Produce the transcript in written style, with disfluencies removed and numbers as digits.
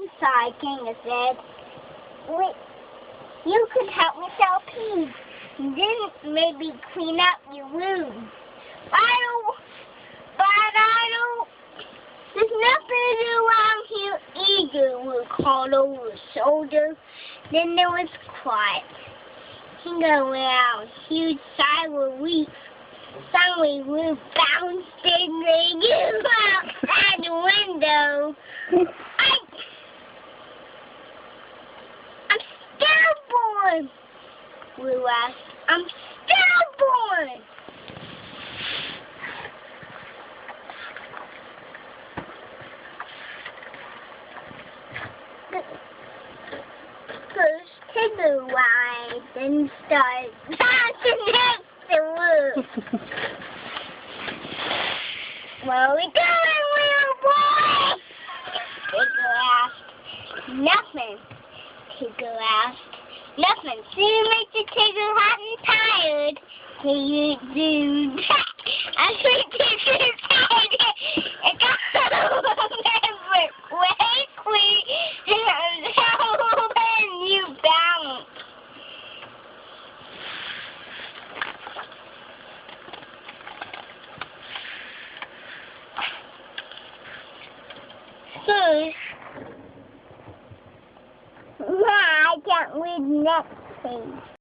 inside, King said. Wait, you could help me sell peas. Then maybe clean up your room. There's nothing around here either, we called over his shoulder. Then there was quiet. He go around huge silent weeks. Suddenly we bounced and they gave outside the window. I'm stillborn, we asked. I'm stillborn. First take a ride, then start bouncing next the roof. What are we doing, little boy? Tigger asked. Nothing, Tigger asked. Nothing. Soon makes the Tigger hot and tired. He do that. I think Tigger tired. It got over quickly. And you bounce. I can't read next page.